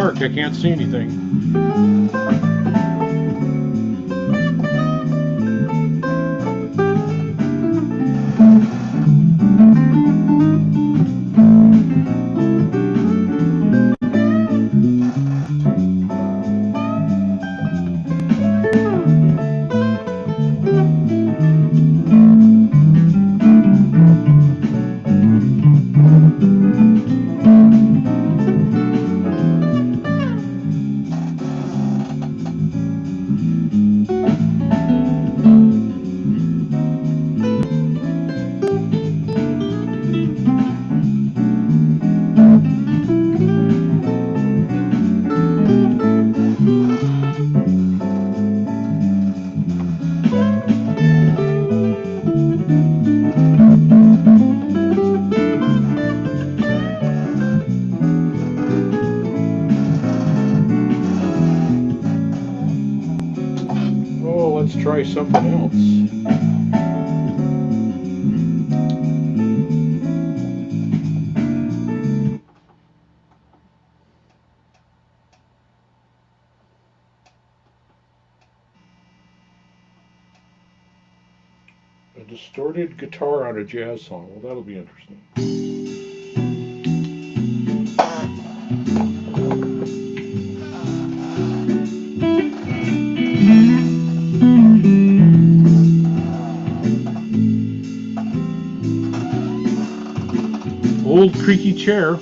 dark. I can't see anything. Let's try something else. A distorted guitar on a jazz song. Well, that'll be interesting. Old creaky chair.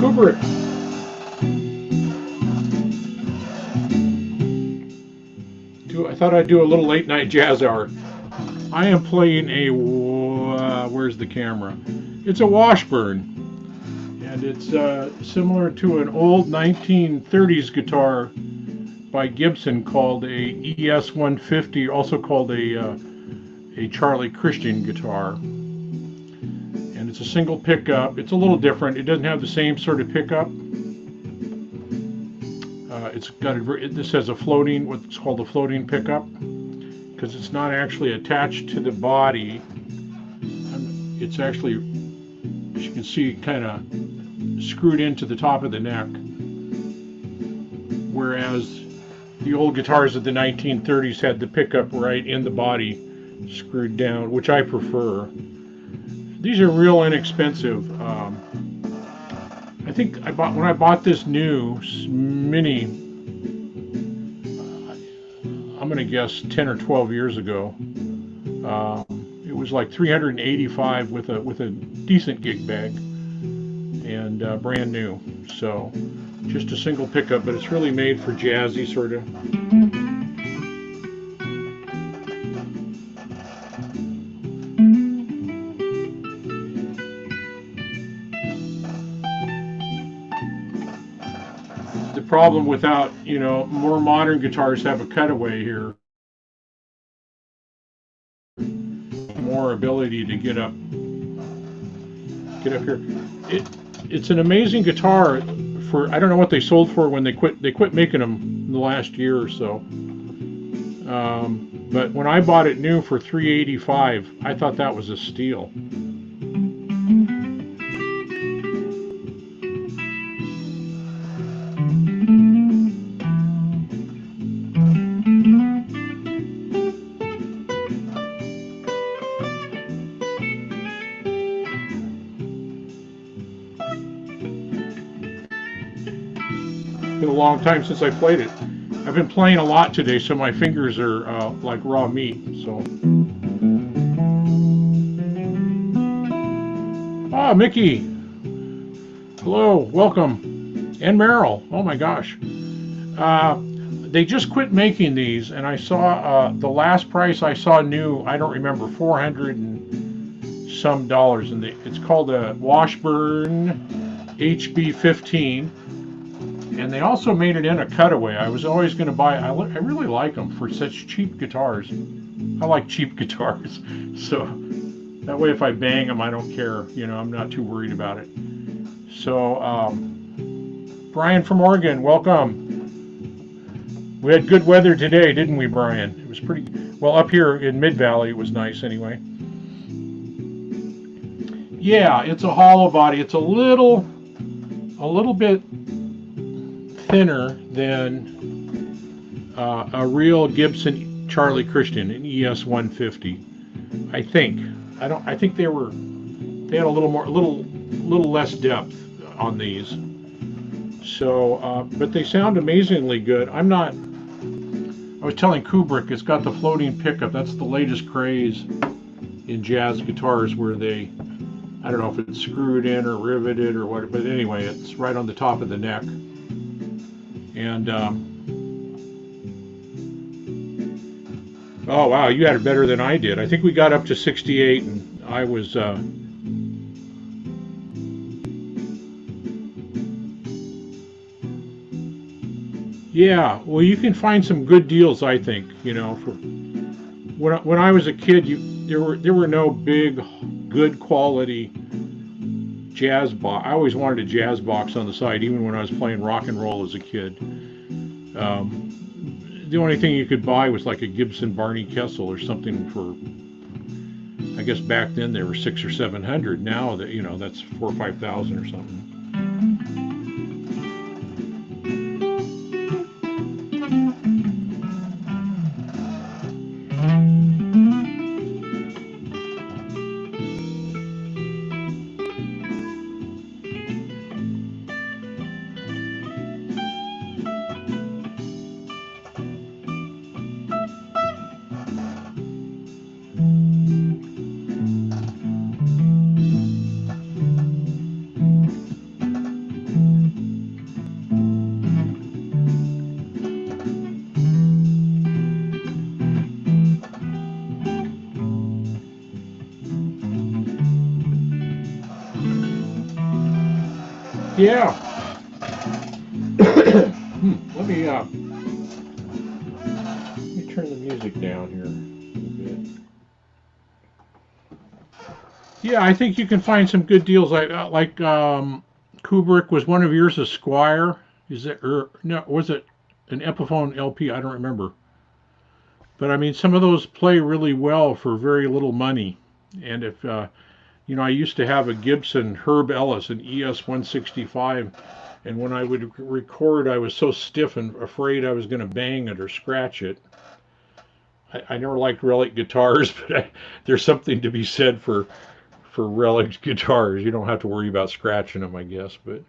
Cooper it. I thought I'd do a little late night jazz hour. I am playing a, where's the camera? It's a Washburn. And it's similar to an old 1930s guitar by Gibson called a ES 150, also called a Charlie Christian guitar. It's a single pickup. It's a little different. It doesn't have the same sort of pickup. It's got this has a floating, what's called a floating pickup, because it's not actually attached to the body. It's actually, as you can see, kind of screwed into the top of the neck. Whereas the old guitars of the 1930s had the pickup right in the body, screwed down, which I prefer. These are real inexpensive. I think when I bought this new Mini, I'm gonna guess 10 or 12 years ago. It was like $385 with a decent gig bag and brand new. So just a single pickup, but it's really made for jazzy sort of. Problem without, more modern guitars have a cutaway here, more ability to get up here. It's an amazing guitar. For I don't know what they sold for when they quit making them in the last year or so, but when I bought it new for $385, I thought that was a steal. Been a long time since I played it. I've been playing a lot today, so my fingers are like raw meat. So, Mickey, hello, welcome. And Merrill. Oh my gosh. Uh, they just quit making these, and I saw the last price I saw new. I don't remember, 400 and some dollars, and it's called a Washburn HB15. And they also made it in a cutaway. I was always going to buy. I really like them for such cheap guitars. I like cheap guitars, so that way if I bang them, I don't care. You know, I'm not too worried about it. So, Brian from Oregon, welcome. We had good weather today, didn't we, Brian? It was pretty well up here in Mid Valley. It was nice anyway. Yeah, it's a hollow body. It's a little bit thinner than a real Gibson Charlie Christian, an ES 150. I think. I think they had a little less depth on these. So, but they sound amazingly good. I was telling Kubrick, it's got the floating pickup. That's the latest craze in jazz guitars, where I don't know if it's screwed in or riveted or what, but anyway, it's right on the top of the neck. And, oh wow, you had it better than I did. I think we got up to 68, and I was, yeah, well, you can find some good deals, I think. You know, for when I was a kid, there were no big, good quality jazz box. I always wanted a jazz box on the side, even when I was playing rock and roll as a kid. The only thing you could buy was like a Gibson Barney Kessel or something for. I guess back then they were 600 or 700. Now that that's 4,000 or 5,000 or something. Yeah. Let me turn the music down here a little bit. Yeah, I think you can find some good deals. Like Kubrick, was one of yours a Squire? Is it no? Was it an Epiphone LP? I don't remember. But I mean, some of those play really well for very little money. And if I used to have a Gibson Herb Ellis, an ES 165, and when I would record, I was so stiff and afraid I was going to bang it or scratch it. I never liked relic guitars, but there's something to be said for relic guitars. You don't have to worry about scratching them, I guess. But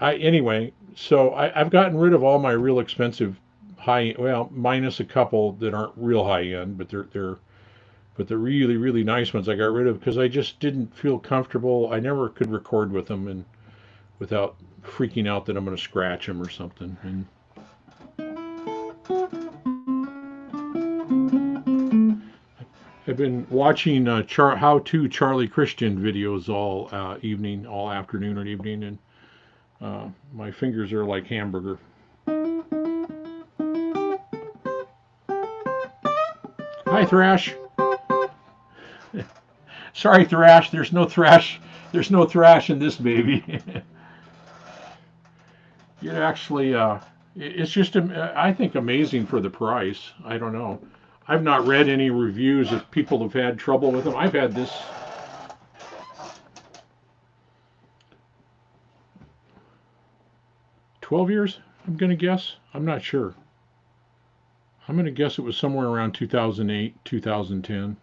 anyway, so I've gotten rid of all my real expensive minus a couple that aren't real high end, but they're the really, really nice ones I got rid of because I just didn't feel comfortable. I never could record with them and without freaking out that I'm going to scratch them or something. And I've been watching how-to Charlie Christian videos all afternoon and evening, and my fingers are like hamburger. Hi, Thrash. Sorry, Thrash. There's no thrash. There's no thrash in this baby. It actually, it's just, I think, amazing for the price. I don't know. I've not read any reviews if people have had trouble with them. I've had this. $12 years, I'm going to guess. I'm not sure. I'm going to guess it was somewhere around 2008, 2010.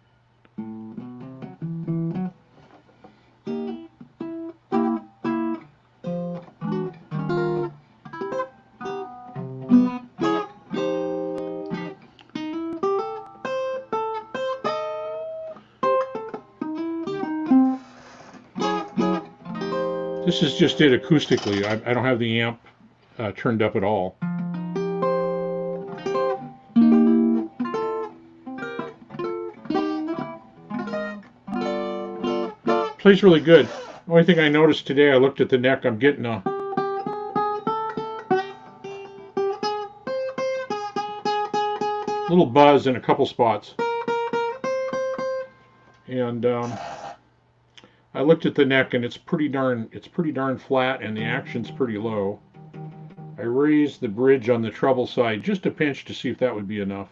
This is just it acoustically. I don't have the amp turned up at all. Plays really good. The only thing I noticed today, I looked at the neck, I'm getting a little buzz in a couple spots. And I looked at the neck, and it's pretty darn flat, and the action's pretty low. I raised the bridge on the treble side just a pinch to see if that would be enough.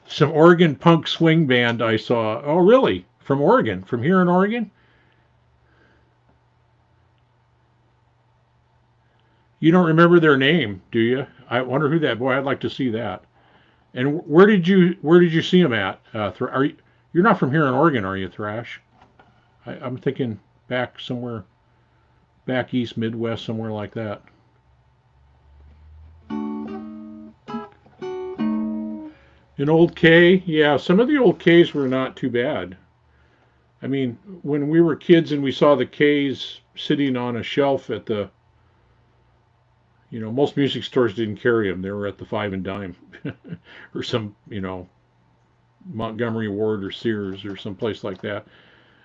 Some Oregon punk swing band I saw. Oh, really? From Oregon? From here in Oregon? You don't remember their name, do you? I wonder who that. Boy, I'd like to see that. And where did you see them at? You're not from here in Oregon, are you, Thrash? I'm thinking back somewhere, back east, Midwest, somewhere like that. An old K, yeah. Some of the old Ks were not too bad. I mean, when we were kids and we saw the Ks sitting on a shelf at the, most music stores didn't carry them. They were at the Five and Dime, or some, Montgomery Ward or Sears or someplace like that.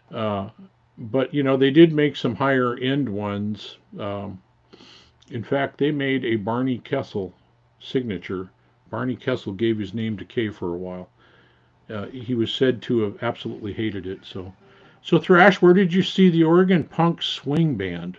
But they did make some higher end ones. In fact, they made a Barney Kessel signature. Barney Kessel gave his name to K for a while. He was said to have absolutely hated it. So Thrash, where did you see the Oregon Punk Swing Band?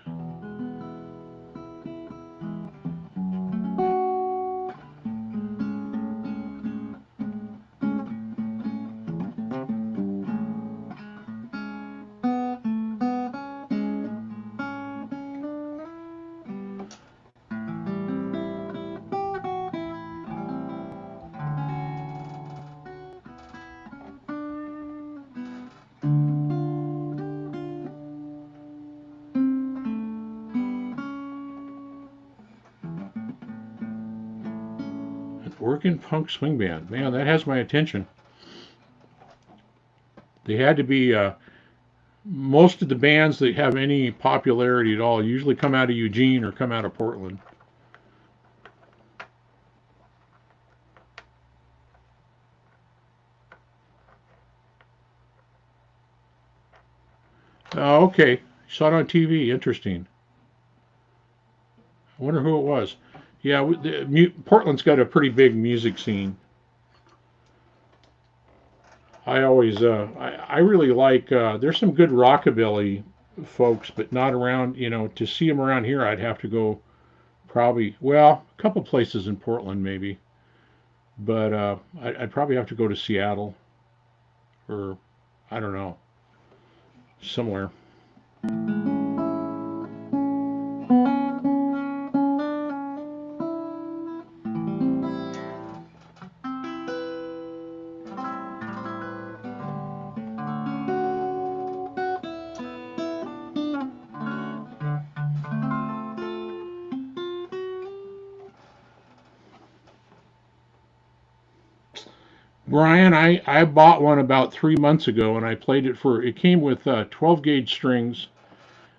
Oregon Punk Swing Band. Man, that has my attention. They had to be, most of the bands that have any popularity at all usually come out of Eugene or come out of Portland. Oh, okay. Saw it on TV. Interesting. I wonder who it was. Yeah, Portland's got a pretty big music scene. I always, I really like, there's some good rockabilly folks, but not around, to see them around here, I'd have to go probably, well, a couple places in Portland maybe, but I'd probably have to go to Seattle or, I don't know, somewhere. Brian, I bought one about 3 months ago and I played it came with 12 gauge strings.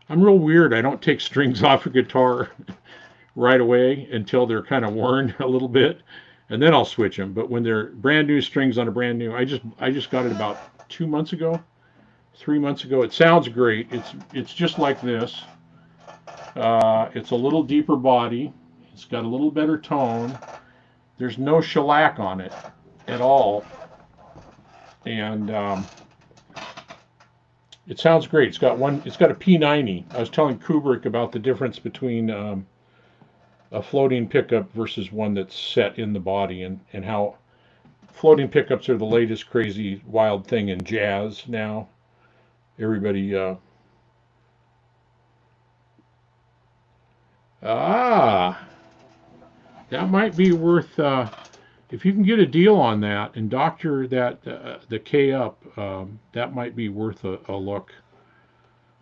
I'm real weird. I don't take strings off a guitar right away until they're kind of worn a little bit, and then I'll switch them. But when they're brand new strings on a brand new, I just got it about 2 months ago, 3 months ago. It sounds great. It's just like this. It's a little deeper body. It's got a little better tone. There's no shellac on it at all, and it sounds great. It's got a P90. I was telling Kubrick about the difference between a floating pickup versus one that's set in the body, and how floating pickups are the latest crazy wild thing in jazz now. Everybody that might be worth, if you can get a deal on that and doctor that the K up, that might be worth a look.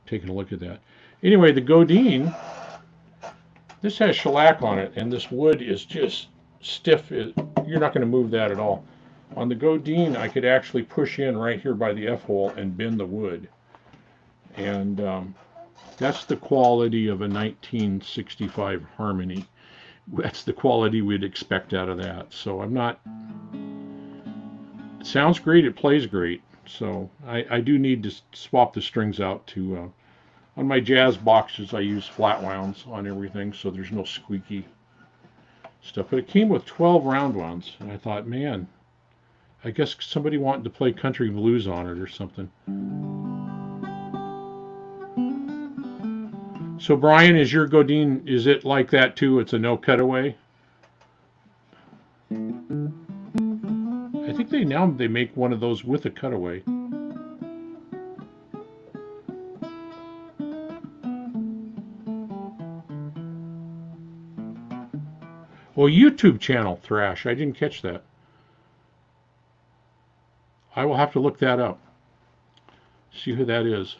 Taking a look at that. Anyway, the Godin, this has shellac on it, and this wood is just stiff. You're not going to move that at all. On the Godin, I could actually push in right here by the F-hole and bend the wood. And That's the quality of a 1965 Harmony. That's the quality we'd expect out of that. So I'm not. It sounds great. It plays great. So I do need to swap the strings out to. On my jazz boxes, I use flat wounds on everything, so there's no squeaky stuff. But it came with 12 round wounds, and I thought, man, I guess somebody wanted to play country blues on it or something. So Brian, is your Godin, is it like that too? It's a no cutaway? I think they make one of those with a cutaway. Well, YouTube channel thrash. I didn't catch that. I will have to look that up. See who that is.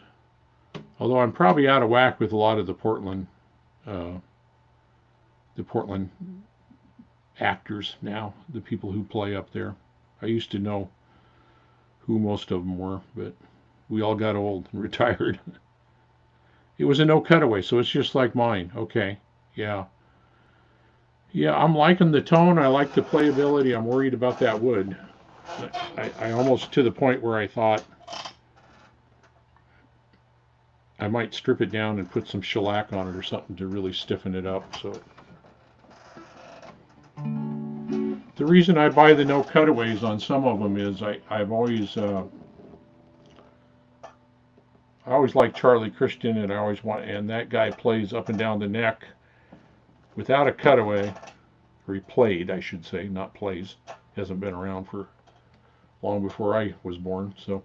Although I'm probably out of whack with a lot of the Portland actors now, the people who play up there. I used to know who most of them were, but we all got old and retired. It was a no cutaway, so it's just like mine. Okay, yeah. Yeah, I'm liking the tone. I like the playability. I'm worried about that wood. I almost to the point where I thought I might strip it down and put some shellac on it or something to really stiffen it up. So the reason I buy the no cutaways on some of them is I always like Charlie Christian, and I always want, and that guy plays up and down the neck without a cutaway, or he played, I should say, not plays. He hasn't been around for long before I was born. So,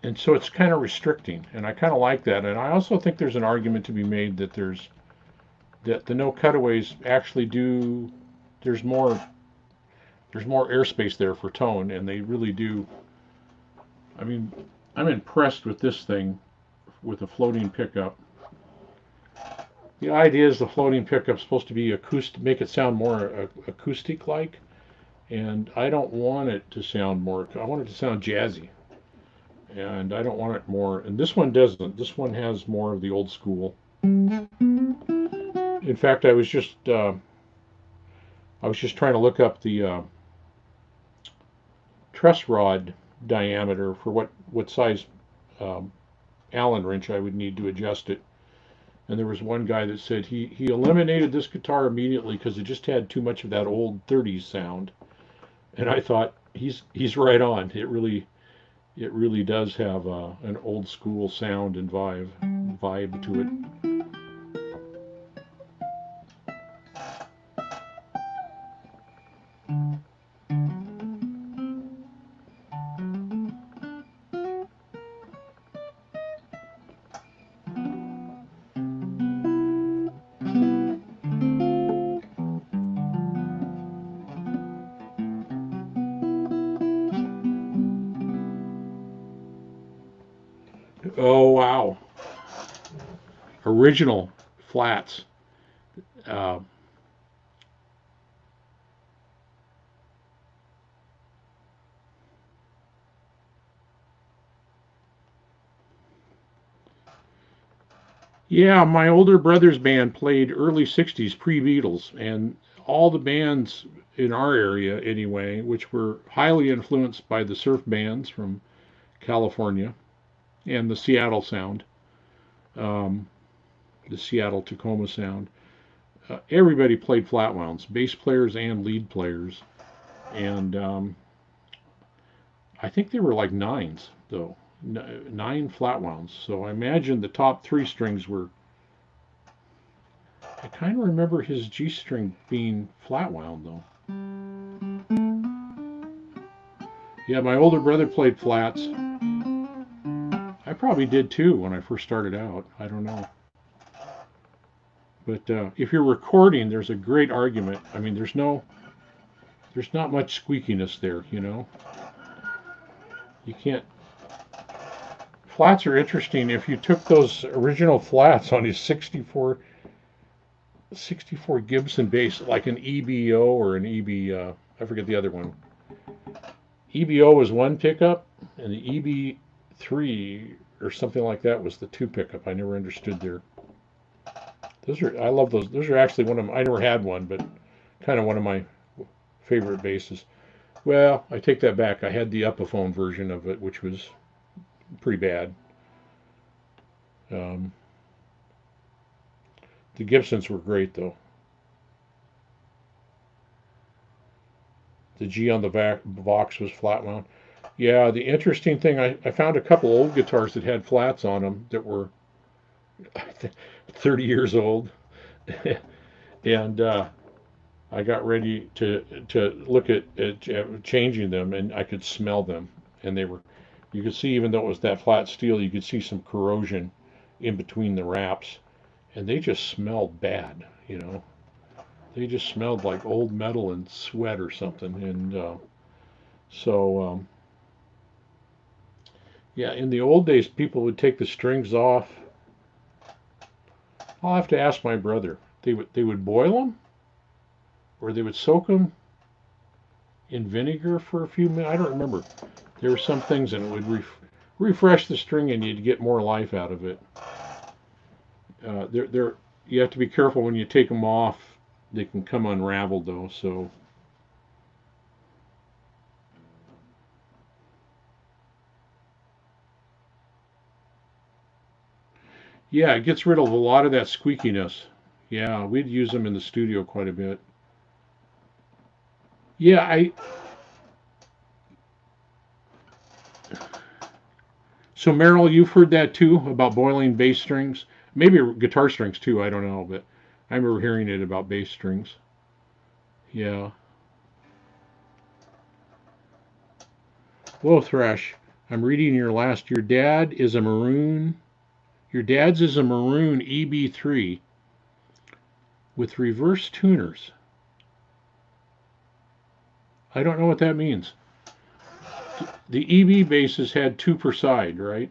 and so it's kind of restricting, and I kind of like that. And I also think there's an argument to be made that that the no cutaways actually do. There's more airspace there for tone, and they really do. I mean, I'm impressed with this thing with a floating pickup. The idea is the floating pickup's supposed to be acoustic, make it sound more acoustic-like, and I don't want it to sound more. I want it to sound jazzy, and I don't want it more. And this one doesn't. This one has more of the old school. In fact, I was just trying to look up the truss rod diameter for what size Allen wrench I would need to adjust it. And there was one guy that said he eliminated this guitar immediately because it just had too much of that old 30s sound. And I thought he's right on. It really does have an old school sound and vibe to it. Oh wow! Original flats. Yeah, my older brother's band played early 60s pre-Beatles, and all the bands in our area anyway, which were highly influenced by the surf bands from California and the Seattle sound, um, the Seattle Tacoma sound. Everybody played flat wounds, bass players and lead players, and I think they were like nines though, 9 flat wounds. So I imagine the top 3 strings were. I kind of remember his G string being flat wound though. Yeah, my older brother played flats. I probably did too when I first started out. I don't know. But if you're recording, there's a great argument. I mean, there's not much squeakiness there, you know. You can't. Flats are interesting. If you took those original flats on his 64 Gibson bass, like an EBO or an I forget the other one. EBO was one pickup, and the EB3 or something like that was the 2 pickup. I never understood their. Those are, I love those. Those are actually one of I never had one, but kind of one of my favorite basses. Well, I take that back. I had the Epiphone version of it, which was pretty bad. Um, the Gibsons were great though. The G on the back box was flat mount. Yeah, the interesting thing, I found a couple old guitars that had flats on them that were 30 years old, and I got ready to look at changing them, and I could smell them, and they were. You could see, even though it was that flat steel, you could see some corrosion in between the wraps, and they just smelled bad. They just smelled like old metal and sweat or something, and so. Yeah, in the old days, people would take the strings off. I'll have to ask my brother. They would boil them, or they would soak them in vinegar for a few minutes. I don't remember. There were some things, and it would refresh the string, and you'd get more life out of it. You have to be careful when you take them off. They can come unraveled though. So yeah, it gets rid of a lot of that squeakiness. Yeah, we'd use them in the studio quite a bit. Yeah, I So Merrill, you've heard that too about boiling bass strings, maybe guitar strings too. I don't know, but I remember hearing it about bass strings. Yeah. Whoa, Thresh. I'm reading your last. Your dad is a maroon. Your dad's is a maroon EB3 with reverse tuners. I don't know what that means. The EB basses had 2 per side, right?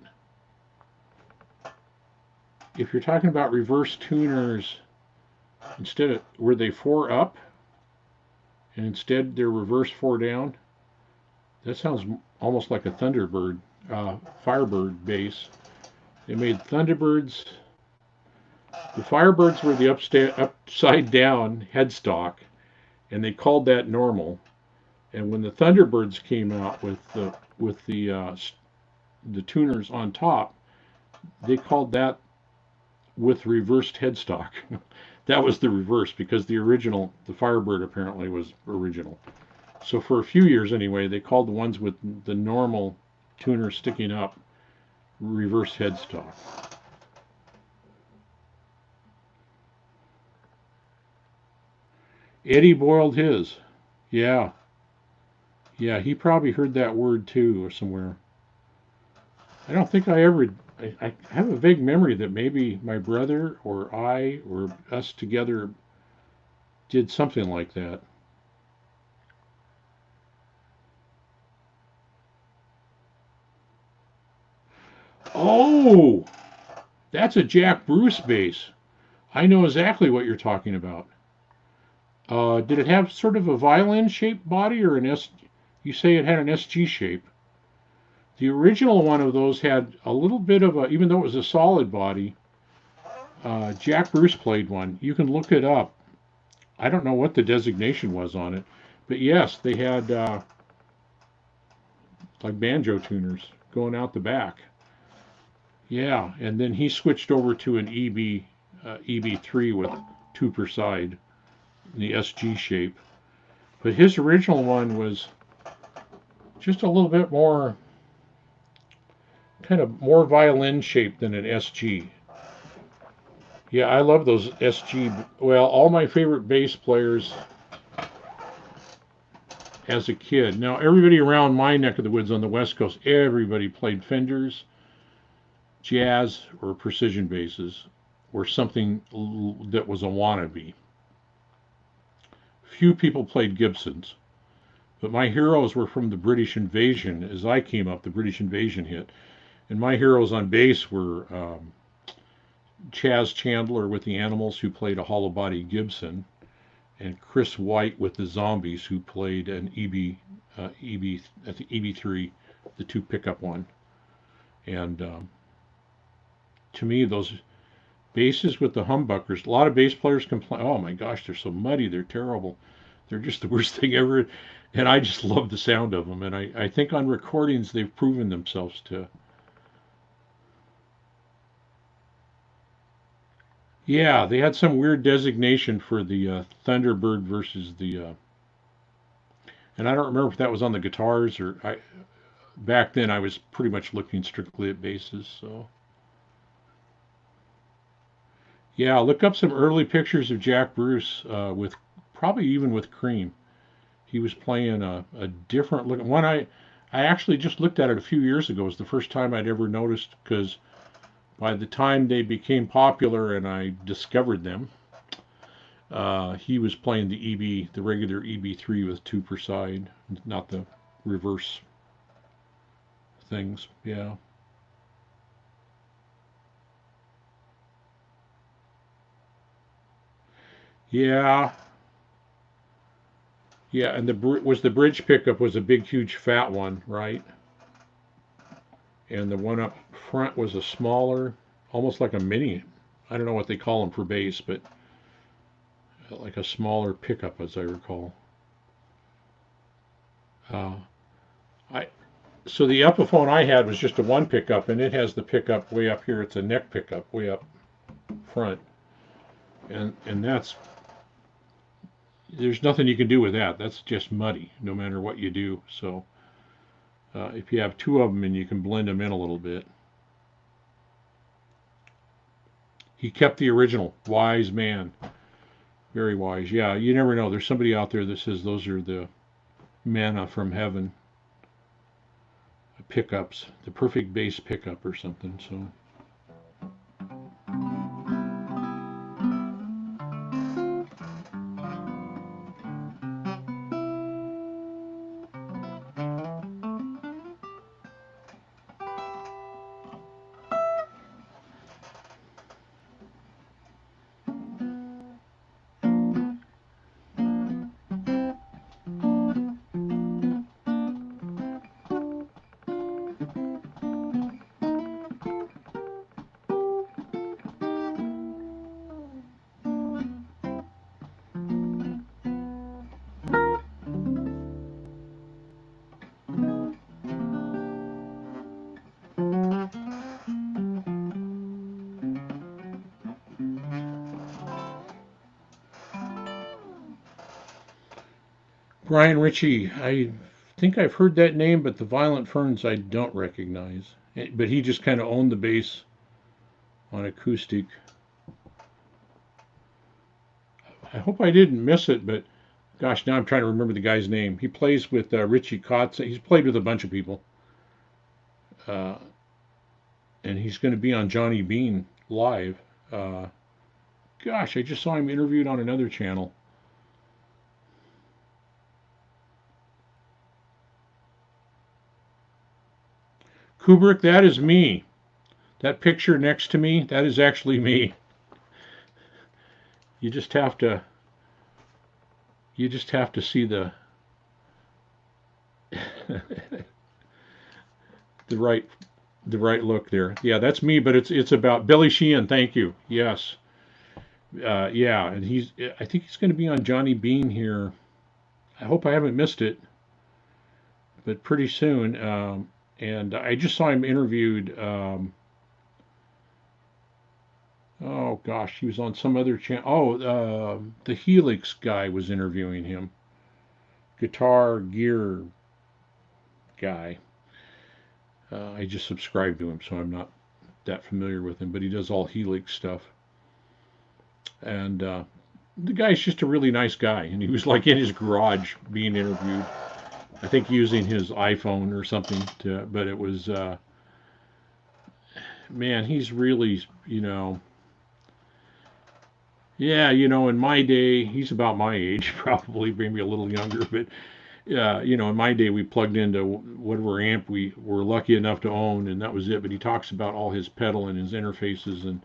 If you're talking about reverse tuners, instead of were they 4 up and instead they're reverse 4 down? That sounds almost like a Thunderbird, Firebird bass. They made Thunderbirds. The Firebirds were the upside down headstock, and they called that normal. And when the Thunderbirds came out with the tuners on top, they called that with reversed headstock. That was the reverse because the Firebird apparently was original. So for a few years anyway, they called the ones with the normal tuner sticking up reverse headstock. Eddie boiled his. Yeah. Yeah, he probably heard that word too or somewhere. I don't think I ever. I have a vague memory that maybe my brother or I or us together did something like that. Oh, that's a Jack Bruce bass. I know exactly what you're talking about. Did it have sort of a violin-shaped body or an S? You say it had an SG shape. The original one of those had a little bit of a, even though it was a solid body. Jack Bruce played one. You can look it up. I don't know what the designation was on it, but yes, they had like banjo tuners going out the back. Yeah, and then he switched over to an EB3 with 2 per side, the SG shape. But his original one was just a little bit more, kind of more violin shaped than an SG. Yeah, I love those SG. Well, all my favorite bass players as a kid. Now, everybody around my neck of the woods on the West Coast, everybody played Fenders, jazz, or precision basses, or something that was a wannabe. Few people played Gibsons, but my heroes were from the British invasion. As I came up, the British invasion hit, and my heroes on bass were Chaz Chandler with the Animals, who played a hollow body Gibson, and Chris White with the Zombies, who played an EB3, the 2 pickup one. And to me, those basses with the humbuckers, a lot of bass players complain, oh my gosh, they're so muddy, they're terrible. They're just the worst thing ever. And I just love the sound of them. And I think on recordings, they've proven themselves to. Yeah, they had some weird designation for the Thunderbird versus the, and I don't remember if that was on the guitars or back then I was pretty much looking strictly at basses. So yeah, look up some early pictures of Jack Bruce with probably even with Cream. He was playing a different look. One I actually just looked at it a few years ago. It was the first time I'd ever noticed because by the time they became popular and I discovered them, he was playing the EB, the regular EB3 with two per side, not the reverse things. Yeah. Yeah. Yeah, and the bridge pickup was a big, huge, fat one, right? And the one up front was a smaller, almost like a mini. I don't know what they call them for bass, but like a smaller pickup, as I recall. Uh, I so the Epiphone I had was just a one pickup, and it has the pickup way up here. It's a neck pickup way up front, and that's there's nothing you can do with that. That's just muddy, no matter what you do. So if you have two of them and you can blend them in a little bit, he kept the original. Wise man, very wise. Yeah, you never know. There's somebody out there that says those are the manna from heaven pickups, the perfect bass pickup or something. So. Brian Ritchie, I think I've heard that name, but the Violent Ferns I don't recognize. But he just kind of owned the bass on acoustic. I hope I didn't miss it, but gosh, now I'm trying to remember the guy's name. He plays with Richie Kotz. He's played with a bunch of people, uh, and he's going to be on Johnny Bean live. Uh, Gosh, I just saw him interviewed on another channel. Kubrick, that is me. That picture next to me, that is actually me. You just have to you just have to see the the right the right look there. Yeah, that's me, but it's about Billy Sheehan. Thank you. Yes. Yeah, and I think he's going to be on Johnny Bean here. I hope I haven't missed it, but pretty soon. And I just saw him interviewed. Oh gosh, he was on some other channel. Oh, the Helix guy was interviewing him. Guitar gear guy. I just subscribed to him, so I'm not that familiar with him, but he does all Helix stuff. And the guy's just a really nice guy, and he was like in his garage being interviewed. I think using his iPhone or something to, but it was, man, he's really, yeah, in my day, he's about my age, probably maybe a little younger, but in my day, we plugged into whatever amp we were lucky enough to own, and that was it. But he talks about all his pedal and his interfaces and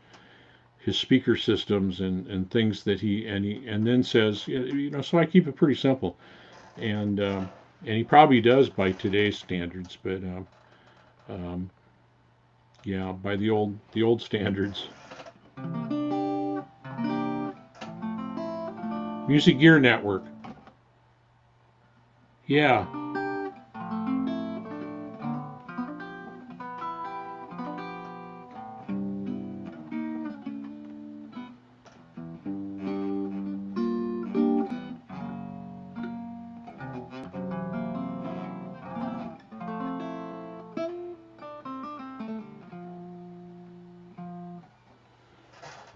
his speaker systems and things that and then says, so I keep it pretty simple, and he probably does by today's standards, but um, Yeah, by the old standards. Music Gear Network. Yeah.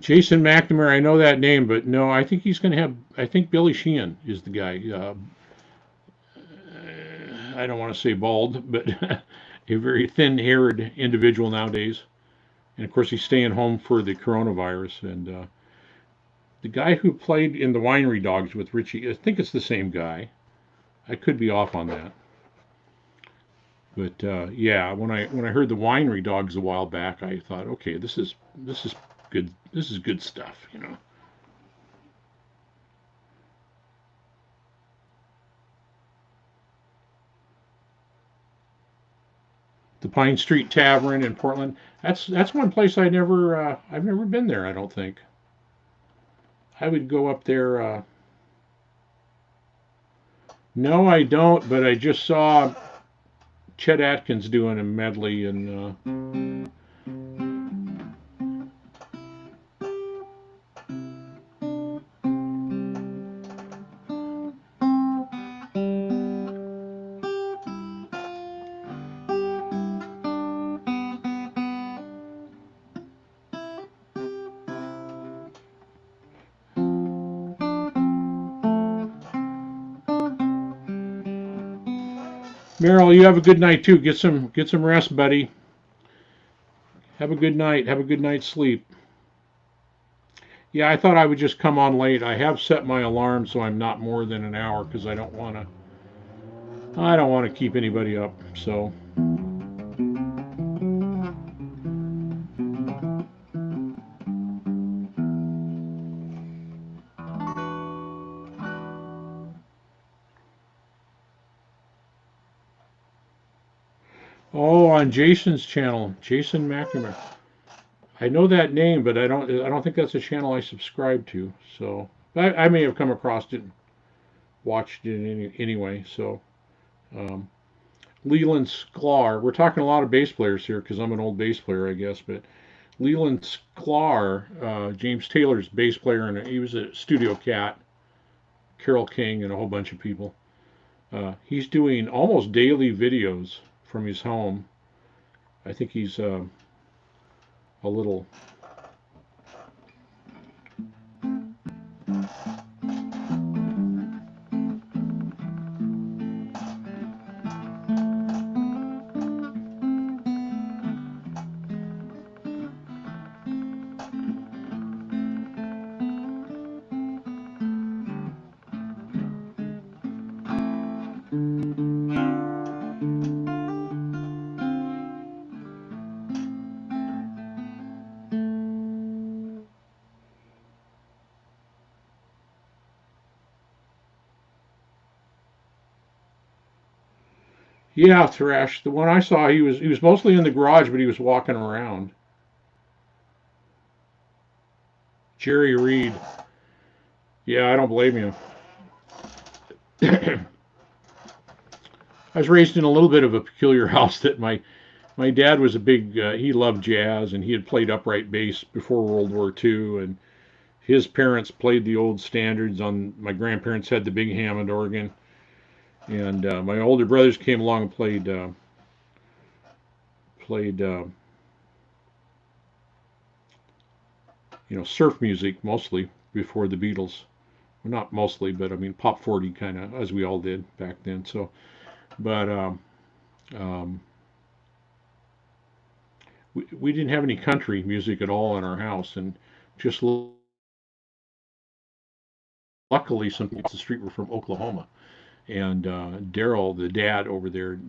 Jason McNamara, I know that name, but no, I think he's going to have. I think Billy Sheehan is the guy. I don't want to say bald, but a very thin-haired individual nowadays. And of course, he's staying home for the coronavirus. And the guy who played in the Winery Dogs with Richie, I think it's the same guy. I could be off on that. But yeah, when I heard the Winery Dogs a while back, I thought, okay, this is good. This is good stuff, you know. The Pine Street Tavern in Portland. That's one place I've never been there. I don't think I would go up there. No, I don't. But I just saw Chet Atkins doing a medley, and Meryl, you have a good night too. Get some rest, buddy. Have a good night. Have a good night's sleep. Yeah, I thought I would just come on late. I have set my alarm so I'm not more than an hour because I don't want to keep anybody up. So, oh, on Jason's channel, Jason McNamara. I know that name, but I don't think that's a channel I subscribe to. So, I may have come across it, watched it anyway. So, um, Leland Sklar. We're talking a lot of bass players here because I'm an old bass player, I guess. But Leland Sklar, James Taylor's bass player, and he was a Studio Cat, Carole King, and a whole bunch of people. He's doing almost daily videos from his home. I think he's a little. Yeah, Thrash. The one I saw, he was mostly in the garage, but he was walking around. Jerry Reed. Yeah, I don't blame you. I was raised in a little bit of a peculiar house that my dad was a big he loved jazz and he had played upright bass before World War II and his parents played the old standards on my grandparents had the big Hammond organ and my older brothers came along and played surf music mostly before the Beatles. Well, not mostly, but I mean pop 40 kind of as we all did back then. So, but um, we didn't have any country music at all in our house, and just luckily, some people the street were from Oklahoma, and Daryl, the dad over there,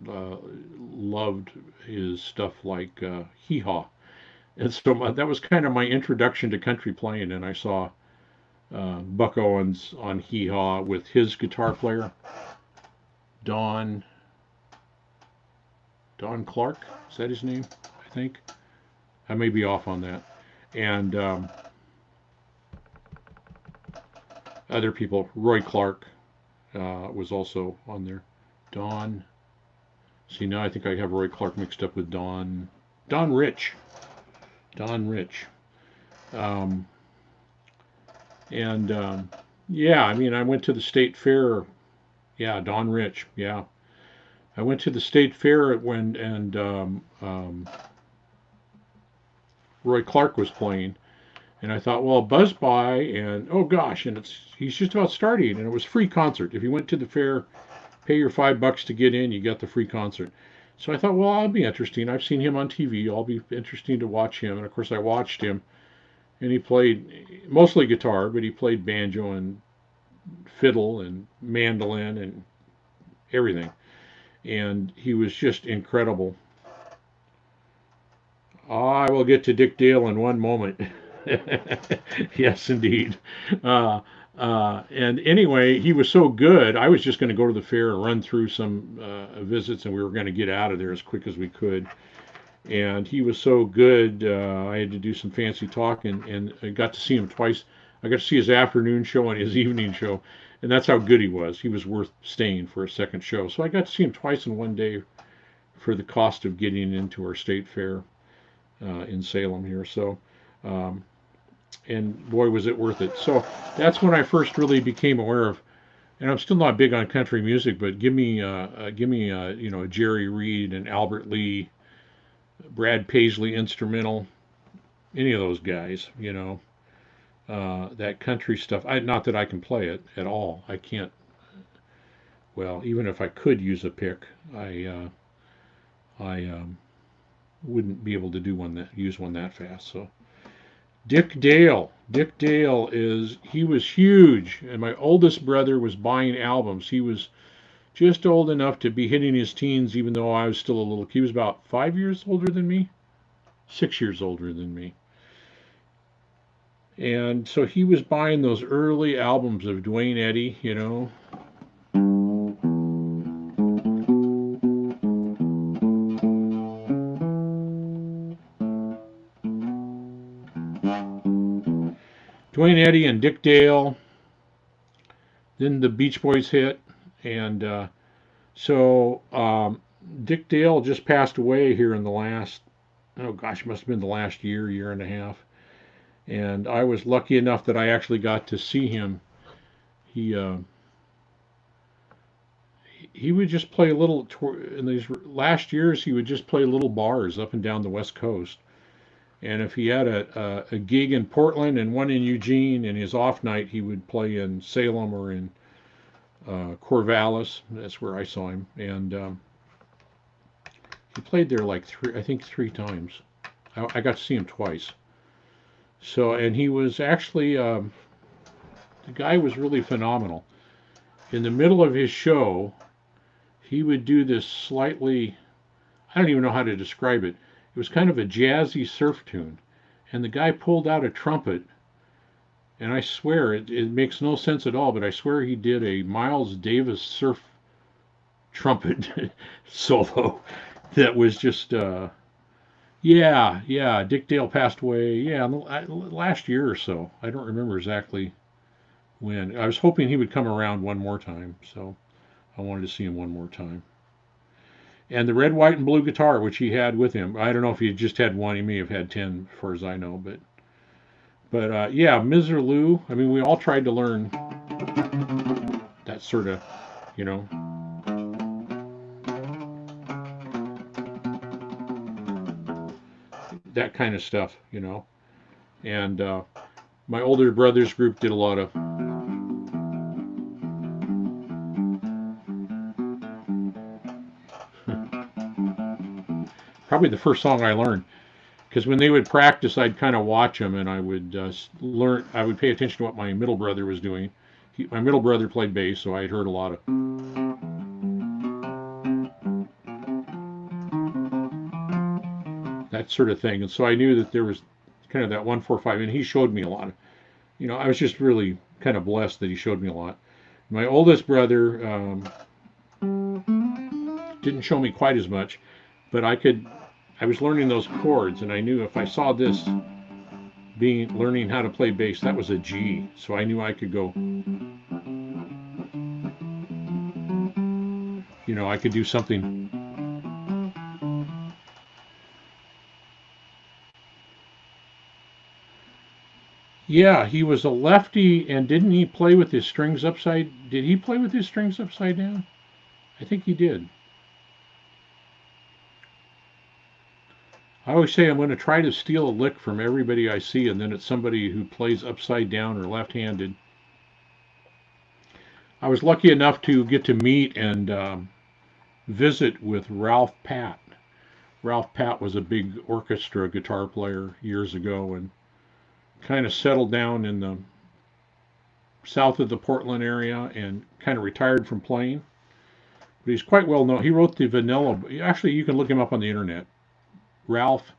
loved his stuff like hee haw, and so that was kind of my introduction to country playing, and I saw Buck Owens on hee haw with his guitar player, Don Clark. Is that his name? I think. I may be off on that. And other people, Roy Clark was also on there. Don. See, now I think I have Roy Clark mixed up with Don Rich. Don Rich. Um, and yeah, I mean, I went to the state fair. Yeah, Don Rich. Yeah, I went to the state fair when and Roy Clark was playing, and I thought, well, I'll buzz by, and oh gosh, and he's just about starting, and it was free concert. If you went to the fair, pay your $5 to get in, you got the free concert. So I thought, well, I'll be interesting. I've seen him on TV. I'll be interesting to watch him. And of course, I watched him, and he played mostly guitar, but he played banjo and fiddle and mandolin and everything. And he was just incredible. I will get to Dick Dale in one moment. Yes, indeed. Uh, and anyway, he was so good. I was just going to go to the fair and run through some visits, and we were going to get out of there as quick as we could. And he was so good, I had to do some fancy talking, and I got to see him twice. I got to see his afternoon show and his evening show, and that's how good he was. He was worth staying for a second show. So I got to see him twice in one day for the cost of getting into our state fair in Salem here. So, and boy, was it worth it. So that's when I first really became aware of. And I'm still not big on country music, but give me you know, Jerry Reed and Albert Lee, Brad Paisley instrumental, any of those guys, you know, that country stuff. Not that I can play it at all. I can't. Well, even if I could use a pick, I wouldn't be able to use one that fast. So Dick Dale. Dick Dale he was huge, and my oldest brother was buying albums. He was just old enough to be hitting his teens, even though I was still a little. He was about 5 years older than me, 6 years older than me. And so he was buying those early albums of Duane Eddy, you know. Duane Eddy and Dick Dale. Then the Beach Boys hit, and so Dick Dale just passed away here in the last, oh gosh, must have been the last year and a half. And I was lucky enough that I actually got to see him. He would just play little, in these last years, he would just play little bars up and down the West Coast. And if he had a gig in Portland and one in Eugene, and his off night, he would play in Salem or in Corvallis. That's where I saw him. And he played there like three times. I got to see him twice. So, and he was actually, the guy was really phenomenal. In the middle of his show, he would do this slightly, I don't even know how to describe it. It was kind of a jazzy surf tune. And the guy pulled out a trumpet, and I swear, it makes no sense at all, but I swear he did a Miles Davis surf trumpet solo that was just, yeah, Dick Dale passed away, last year or so. I don't remember exactly when. I was hoping he would come around one more time, so I wanted to see him one more time. And the red, white, and blue guitar, which he had with him. I don't know if he just had one. He may have had 10, as far as I know. But yeah, Ms. Lou. I mean, we all tried to learn that sort of, you know. That kind of stuff, you know. And my older brother's group did a lot of. Probably the first song I learned, because when they would practice, I'd kind of watch them, and I would learn. I would pay attention to what my middle brother was doing. My middle brother played bass, so I had heard a lot of that sort of thing, and so I knew that there was kind of that 1-4-5, and he showed me a lot. You know, I was just really kind of blessed that he showed me a lot. My oldest brother didn't show me quite as much, but I could I was learning those chords, and I knew if I saw this learning how to play bass, that was a G. So I knew I could go, I could do something. Yeah, he was a lefty, and didn't he play with his strings upside? Did he play with his strings upside down? I think he did. I always say I'm going to try to steal a lick from everybody I see, and then it's somebody who plays upside down or left-handed. I was lucky enough to get to meet and visit with Ralph Pat. Ralph Pat was a big orchestra guitar player years ago and kind of settled down in the south of the Portland area and kind of retired from playing. But he's quite well known. He wrote the Vanilla. Actually, you can look him up on the internet. Ralph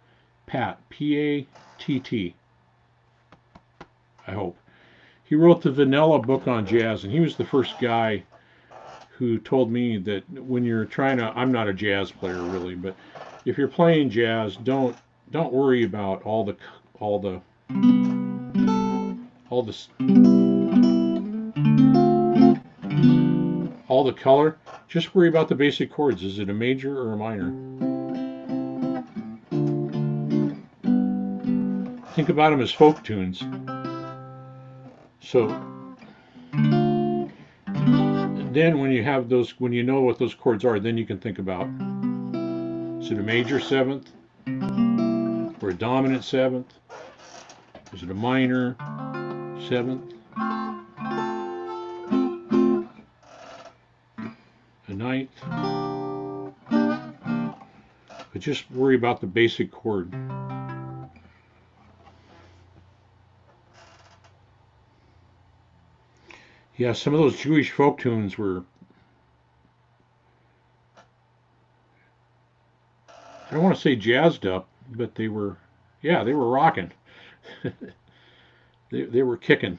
Patt, P-A-T-T. I hope. He wrote the Vanilla book on jazz, and he was the first guy who told me that when you're trying to, I'm not a jazz player really, but if you're playing jazz, don't worry about all the color. Just worry about the basic chords. Is it a major or a minor? Think about them as folk tunes. So then when you have those, when you know what those chords are, then you can think about, is it a major seventh or a dominant seventh? Is it a minor seventh? A ninth? But just worry about the basic chord. Yeah, some of those Jewish folk tunes were, I don't want to say jazzed up, but they were rocking. they were kicking.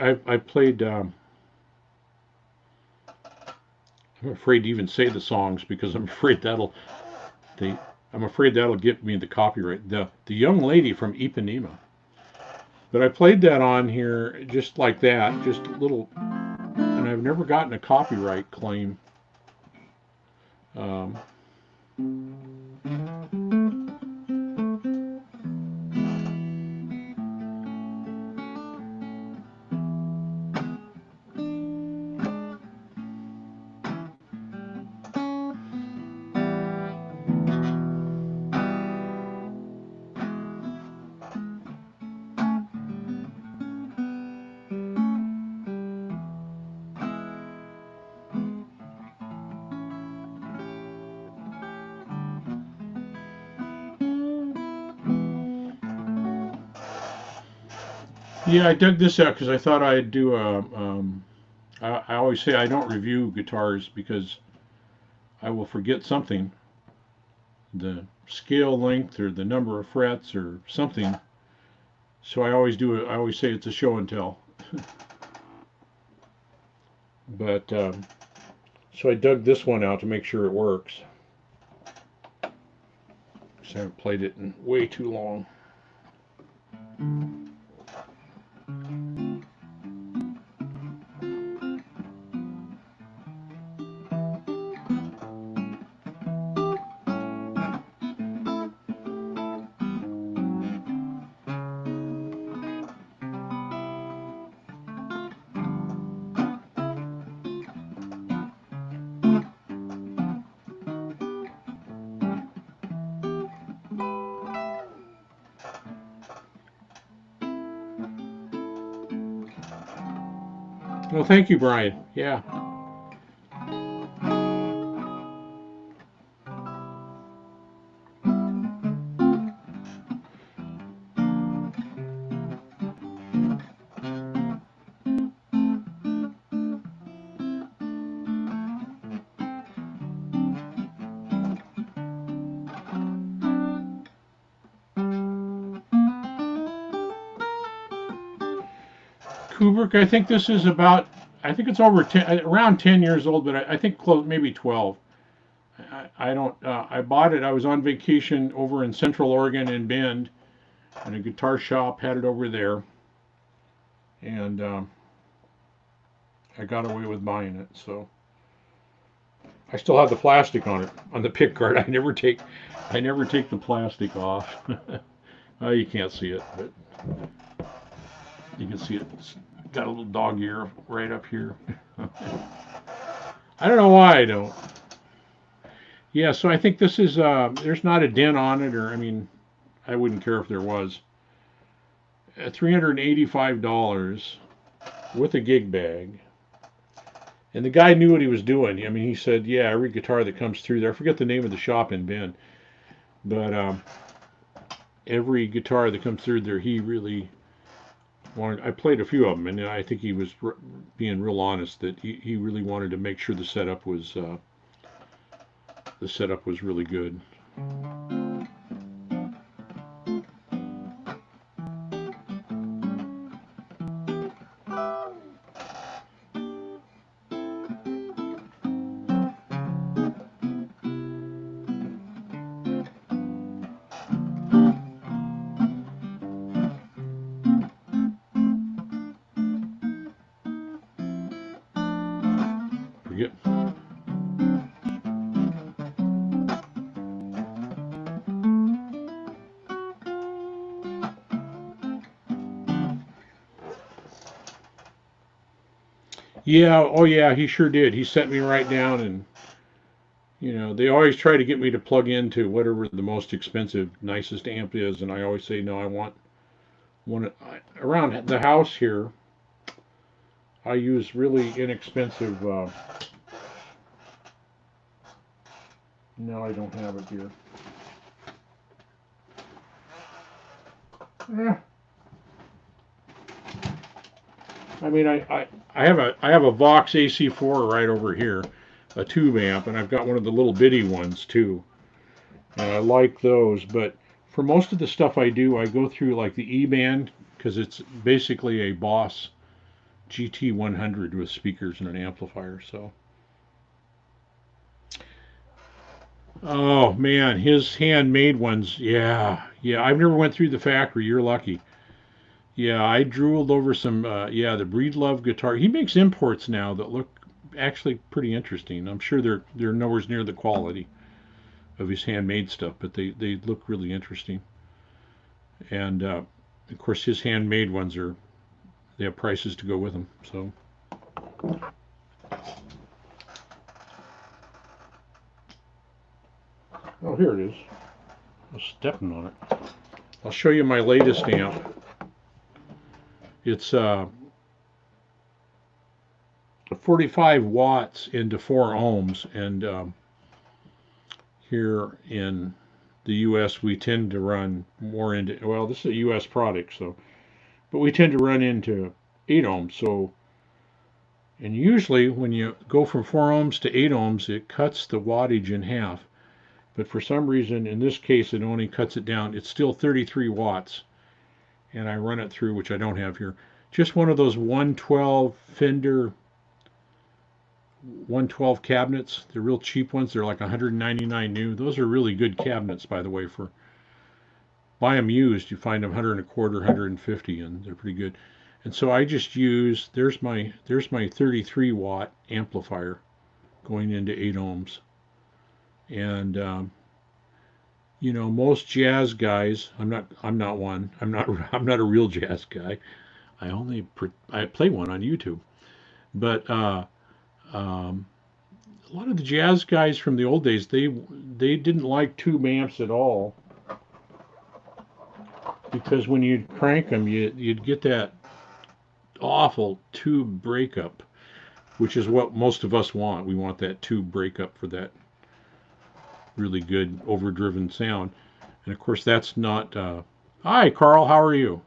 I played. I'm afraid to even say the songs because I'm afraid that'll get me the copyright. The young lady from Ipanema. But I played that on here just like that, just a little, and I've never gotten a copyright claim. Yeah, I dug this out because I thought I'd do a. I always say I don't review guitars because I will forget something, the scale length or the number of frets or something. So I always do it. I always say it's a show and tell. But so I dug this one out to make sure it works. Because I haven't played it in way too long. Well, thank you, Brian. Yeah. Kubrick, I think this is about, I think it's over 10, around 10 years old, but I think close, maybe 12. I don't, I bought it, I was on vacation over in Central Oregon in Bend, and a guitar shop had it over there, and I got away with buying it, so. I still have the plastic on it, on the pick guard. I never take the plastic off. Oh, you can't see it, but you can see it. It's got a little dog ear right up here. I don't know why I don't. Yeah, so I think this is, there's not a dent on it, or, I mean, I wouldn't care if there was. $385 with a gig bag. And the guy knew what he was doing. I mean, he said, yeah, every guitar that comes through there, I forget the name of the shop in Bend, but every guitar that comes through there, he really wanted. I played a few of them, and I think he was being real honest that he really wanted to make sure the setup was really good. Forget. Yeah, oh yeah, he sure did. He set me right down, and they always try to get me to plug into whatever the most expensive, nicest amp is, and I always say no. I want one around the house here. I use really inexpensive. No, I don't have it here. I mean, I have a Vox AC4 right over here, a tube amp, and I've got one of the little bitty ones too. And I like those, but for most of the stuff I do, I go through like the E-band because it's basically a Boss GT100 with speakers and an amplifier. So, oh man, his handmade ones, yeah, yeah. I've never went through the factory. You're lucky. Yeah, I drooled over some. Yeah, the Breedlove guitar. He makes imports now that look actually pretty interesting. I'm sure they're nowhere near the quality of his handmade stuff, but they look really interesting. And of course, his handmade ones they have prices to go with them. So. Oh, here it is. I was stepping on it. I'll show you my latest amp. It's 45 watts into 4 ohms, and here in the U.S. we tend to run more into, well, this is a U.S. product, so, but we tend to run into 8 ohms. So, and usually when you go from 4 ohms to 8 ohms, it cuts the wattage in half. But for some reason, in this case, it only cuts it down. It's still 33 watts. And I run it through, which I don't have here. Just one of those 112 Fender 112 cabinets. They're real cheap ones. They're like 199 new. Those are really good cabinets, by the way. For buy them used, you find them 100 and a quarter, 150, and they're pretty good. And so I just use, there's my 33 watt amplifier going into 8 ohms. And most jazz guys, I'm not one. I'm not a real jazz guy. I play one on YouTube. But a lot of the jazz guys from the old days, they didn't like tube amps at all, because when you'd crank them, you'd get that awful tube breakup, which is what most of us want. We want that tube breakup for that really good overdriven sound. And of course that's not hi Carl, how are you?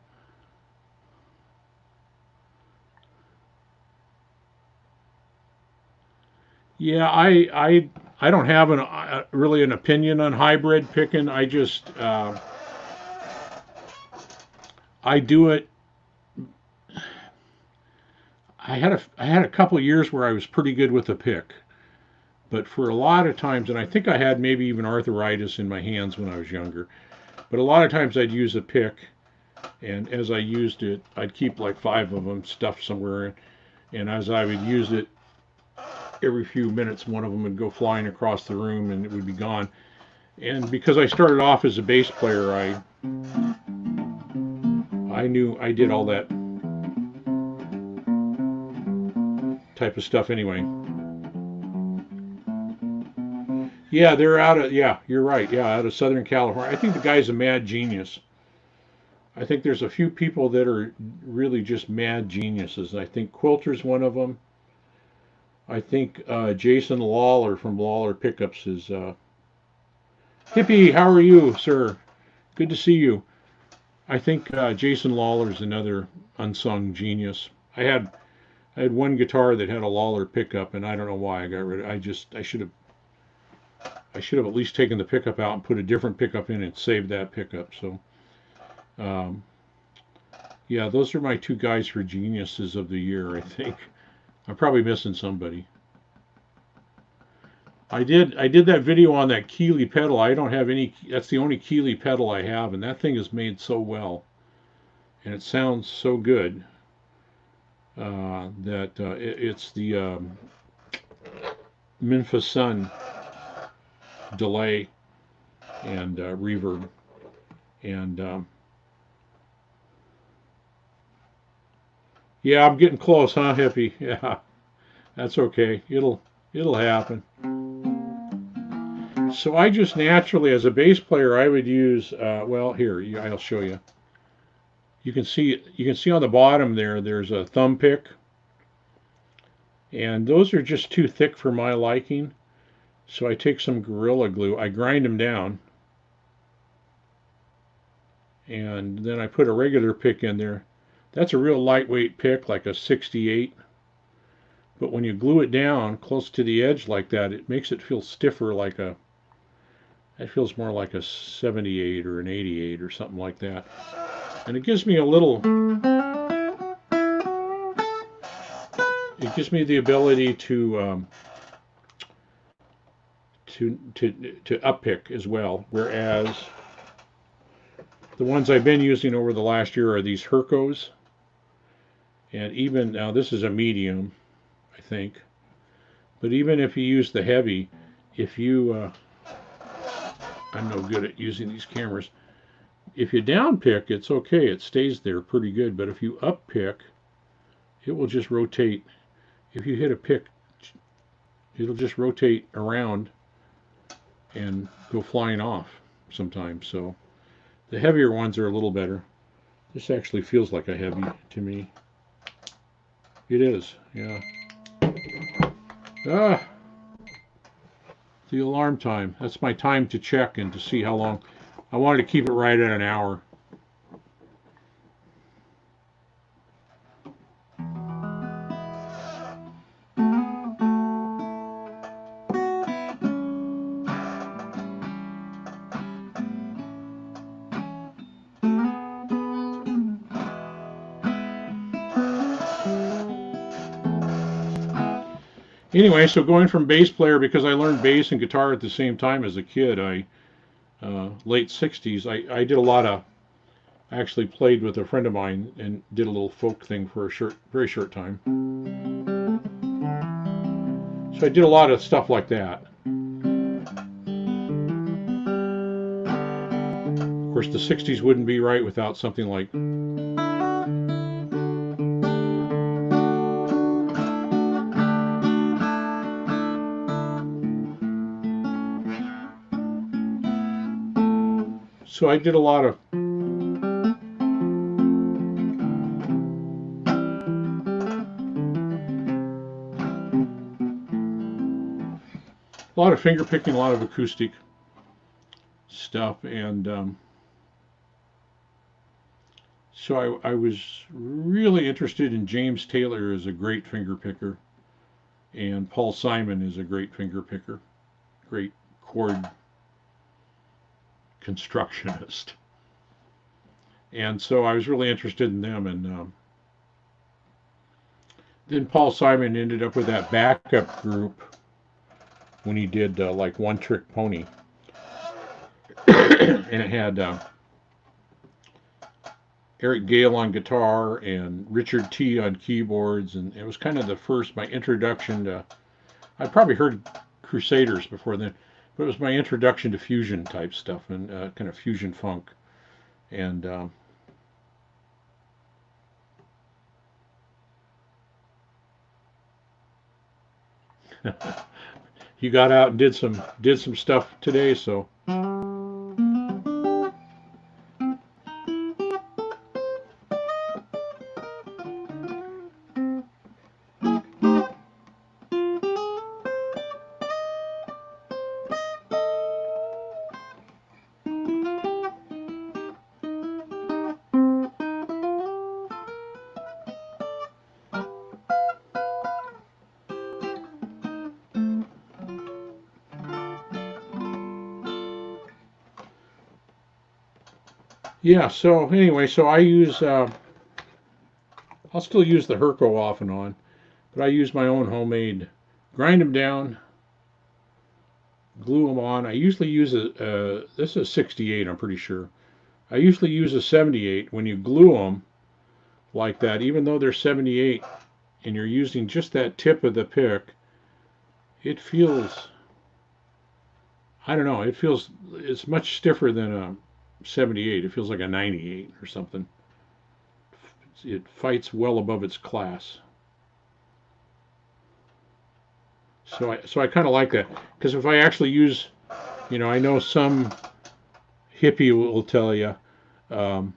Yeah, I don't have really an opinion on hybrid picking. I just I do it. I had a couple of years where I was pretty good with a pick, but for a lot of times, and I think I had maybe even arthritis in my hands when I was younger, but a lot of times I'd use a pick, and as I used it, I'd keep like 5 of them stuffed somewhere, and as I would use it, every few minutes one of them would go flying across the room and it would be gone. And because I started off as a bass player, I knew I did all that type of stuff anyway. Yeah, they're out of, yeah, you're right. Yeah, out of Southern California. I think the guy's a mad genius. I think there's a few people that are really just mad geniuses. I think Quilter's one of them. I think Jason Lawler from Lawler Pickups is. Hippie, how are you, sir? Good to see you. I think Jason Lawler's another unsung genius. I had one guitar that had a Lawler pickup, and I don't know why I got rid of it. I should have at least taken the pickup out and put a different pickup in and saved that pickup. So, um, yeah, those are my two guys for geniuses of the year, I think. I'm probably missing somebody. I did that video on that Keeley pedal. I don't have any. That's the only Keeley pedal I have, and that thing is made so well, and it sounds so good that it's the Memphis Sun delay and reverb, and yeah, I'm getting close, huh, hippie? Yeah, that's okay. It'll happen. So I just naturally, as a bass player, I would use. Well, here I'll show you. You can see on the bottom there. There's a thumb pick, and those are just too thick for my liking. So I take some Gorilla Glue. I grind them down, and then I put a regular pick in there. That's a real lightweight pick, like a 68. But when you glue it down close to the edge like that, it makes it feel stiffer, like a. It feels more like a 78 or an 88 or something like that. And it gives me a little. It gives me the ability to uppick as well. Whereas the ones I've been using over the last year are these Hercos, and even now this is a medium, I think. But even if you use the heavy, if you I'm no good at using these cameras. If you down pick, it's okay. It stays there pretty good. But if you up pick, it will just rotate. If you hit a pick, it'll just rotate around and go flying off sometimes. So the heavier ones are a little better. This actually feels like a heavy to me. It is, yeah. Ah, the alarm time. That's my time to check and to see how long. I wanted to keep it right at an hour. Anyway, so going from bass player, because I learned bass and guitar at the same time as a kid, late 60s, I did a lot of, I actually played with a friend of mine and did a little folk thing for a very short time. So I did a lot of stuff like that. Of course, the 60s wouldn't be right without something like so I did a lot of finger picking, a lot of acoustic stuff, and so I was really interested in James Taylor as a great finger picker, and Paul Simon is a great finger picker, great chord constructionist. And so I was really interested in them, and then Paul Simon ended up with that backup group when he did like One Trick Pony, and it had Eric Gale on guitar and Richard T on keyboards, and it was kind of my introduction to. I'd probably heard Crusaders before then, but it was my introduction to fusion type stuff and kind of fusion funk, and you got out and did some stuff today, so. Yeah, so anyway, so I'll still use the Herco off and on, but I use my own homemade, grind them down, glue them on. I usually use this is a 68, I'm pretty sure. I usually use a 78. When you glue them like that, even though they're 78 and you're using just that tip of the pick, it feels, I don't know, it's much stiffer than a 78. It feels like a 98 or something. It fights well above its class. So I kind of like that, because if I actually use, I know some hippie will tell you, um,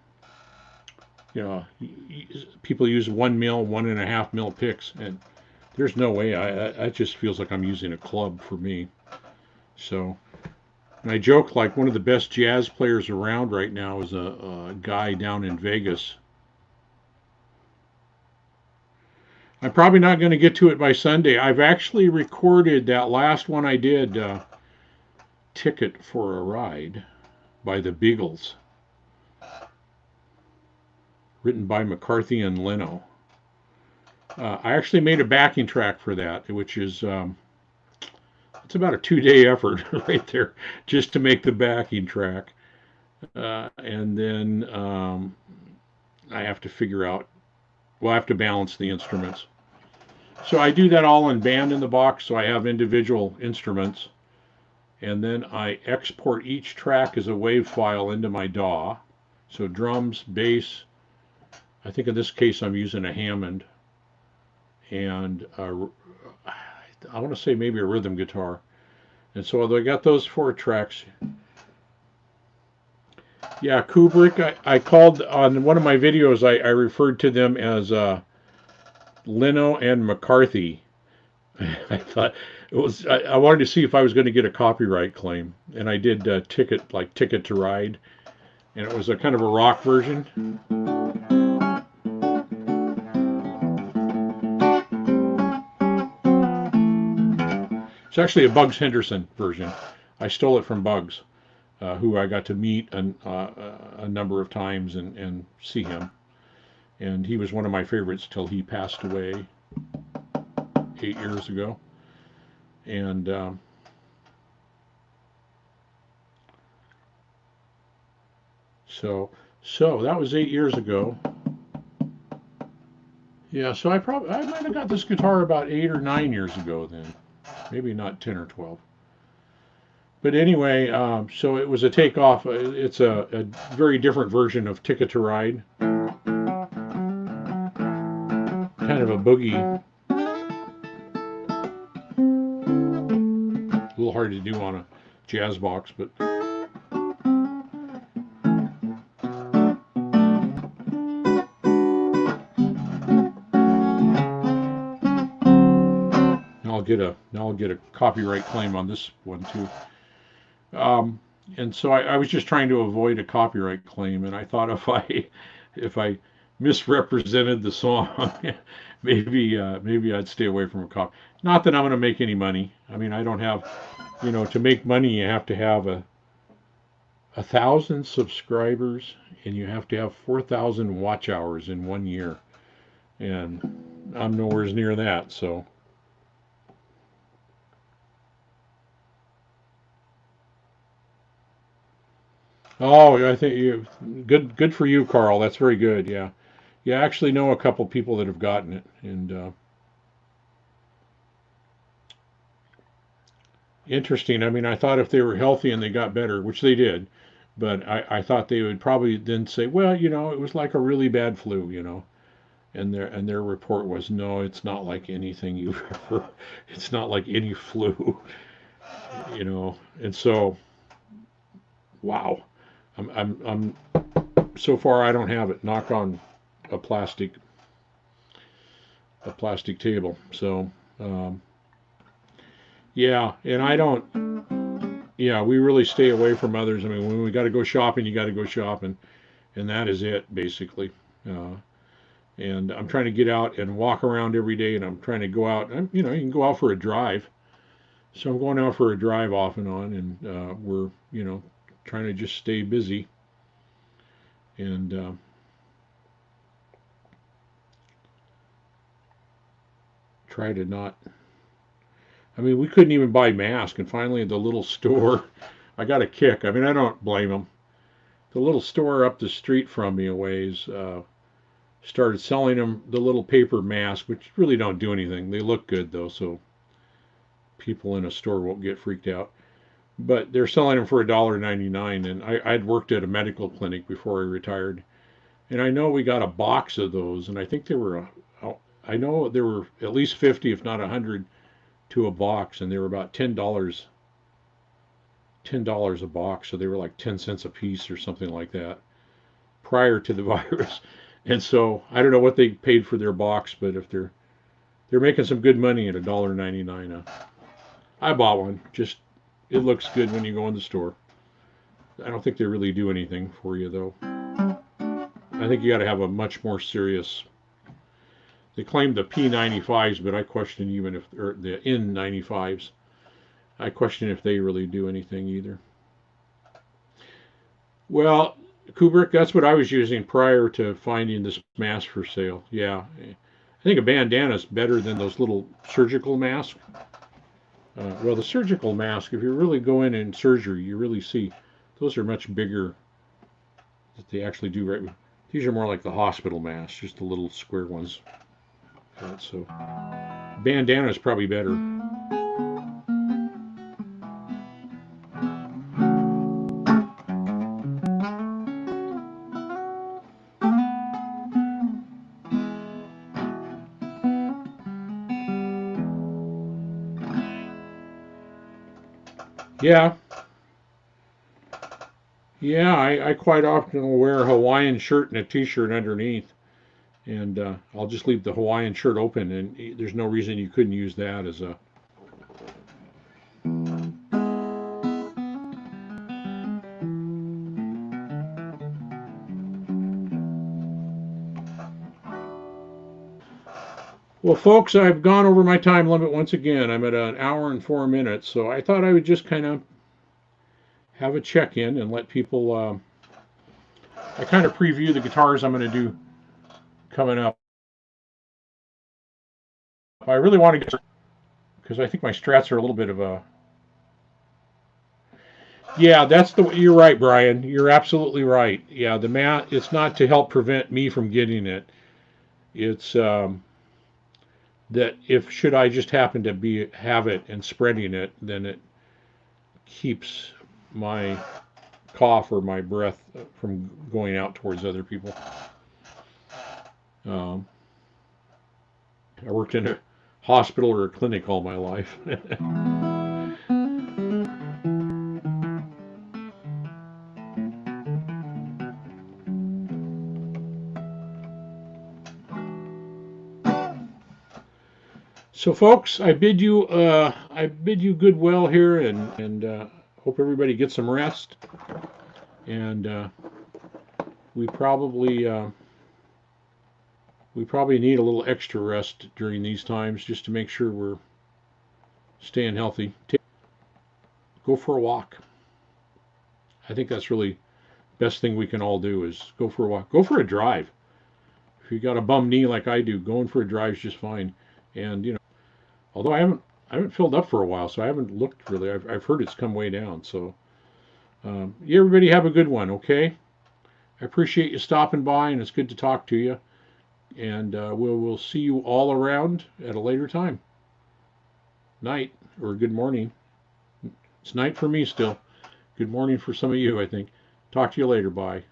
people use 1 mil, 1.5 mil picks, and there's no way. It just feels like I'm using a club for me. So, and I joke like one of the best jazz players around right now is a guy down in Vegas. I'm probably not going to get to it by Sunday. I've actually recorded that last one I did, Ticket for a Ride by the Beagles, written by McCarthy and Leno. I actually made a backing track for that, which is it's about a 2-day effort right there just to make the backing track, and then I have to figure out. Well, I have to balance the instruments. So I do that all in Band in the Box, so I have individual instruments, and then I export each track as a WAV file into my DAW. So drums, bass. I think in this case I'm using a Hammond, and I want to say maybe a rhythm guitar. And so I got those 4 tracks. Yeah, Kubrick. I called on one of my videos. I referred to them as Leno and McCarthy. I thought it was. I wanted to see if I was going to get a copyright claim, and I did Ticket to Ride, and it was a kind of a rock version. It's actually a Bugs Henderson version. I stole it from Bugs, who I got to meet a number of times and see him. And he was one of my favorites till he passed away 8 years ago. And so that was 8 years ago. Yeah, so I might have got this guitar about 8 or 9 years ago then. Maybe not 10 or 12. But anyway, so it was a takeoff. It's a very different version of Ticket to Ride. Kind of a boogie. A little hard to do on a jazz box, but. I'll get a copyright claim on this one too. And so I was just trying to avoid a copyright claim, and I thought if I misrepresented the song, maybe I'd stay away from a copy. Not that I'm going to make any money. I mean, I don't have, to make money you have to have 1,000 subscribers, and you have to have 4,000 watch hours in 1 year, and I'm nowhere near that. So, oh, I think you good for you, Carl. That's very good. Yeah, yeah. I actually know a couple people that have gotten it, and interesting. I mean, I thought if they were healthy and they got better, which they did, but I thought they would probably then say, well, it was like a really bad flu, and their report was, no, it's not like anything you've ever, it's not like any flu, and so, wow, I'm so far I don't have it. Knock on a plastic a plastic table. So, um, yeah, and I don't. Yeah, we really stay away from others. I mean, when we got to go shopping, you got to go shopping, and that is it basically. Uh, and I'm trying to get out and walk around every day, and I'm trying to go out. You can go out for a drive. So I'm going out for a drive off and on, and we're trying to just stay busy and try to not. I mean, we couldn't even buy masks, and finally at the little store, I got a kick. I mean, I don't blame them. The little store up the street from me a ways started selling them the little paper masks, which really don't do anything. They look good though, so people in a store won't get freaked out. But they're selling them for $1.99, and I'd worked at a medical clinic before I retired, and I know we got a box of those, and I think there were, I know there were at least 50, if not 100, to a box, and they were about $10 a box, so they were like 10 cents a piece or something like that prior to the virus. And so I don't know what they paid for their box, but if they're making some good money at $1.99. I bought one. Just it looks good when you go in the store. I don't think they really do anything for you though. I think you got to have a much more serious. They claim the P95s, but I question even if or the N95s. I question if they really do anything either. Well, Kubrick, that's what I was using prior to finding this mask for sale. Yeah, I think a bandana is better than those little surgical masks. Well, the surgical mask, if you really go in surgery, you really see those are much bigger that they actually do right. These are more like the hospital masks, just the little square ones. So bandana is probably better. Yeah, yeah. I quite often will wear a Hawaiian shirt and a T-shirt underneath, and I'll just leave the Hawaiian shirt open, and there's no reason you couldn't use that as a. Well, folks, I've gone over my time limit once again. I'm at an hour and 4 minutes, so I thought I would just kind of have a check-in and let people. I kind of preview the guitars I'm going to do coming up. I really want to get because I think my Strats are a little bit of a. Yeah, that's the. You're right, Brian. You're absolutely right. Yeah, the mat. It's not to help prevent me from getting it. It's that if should I just happen to be have it and spreading it, then it keeps my cough or my breath from going out towards other people. Um, I worked in a hospital or a clinic all my life. So, folks, I bid you goodwill here, and hope everybody gets some rest. And we probably we probably need a little extra rest during these times just to make sure we're staying healthy. Go for a walk. I think that's really best thing we can all do is go for a walk. Go for a drive. if you got a bum knee like I do, going for a drive is just fine. And although I haven't filled up for a while, so I haven't looked really. I've heard it's come way down. So you everybody have a good one, okay? I appreciate you stopping by, and it's good to talk to you. And we'll see you all around at a later time. Night or good morning. It's night for me still. Good morning for some of you, I think. Talk to you later. Bye.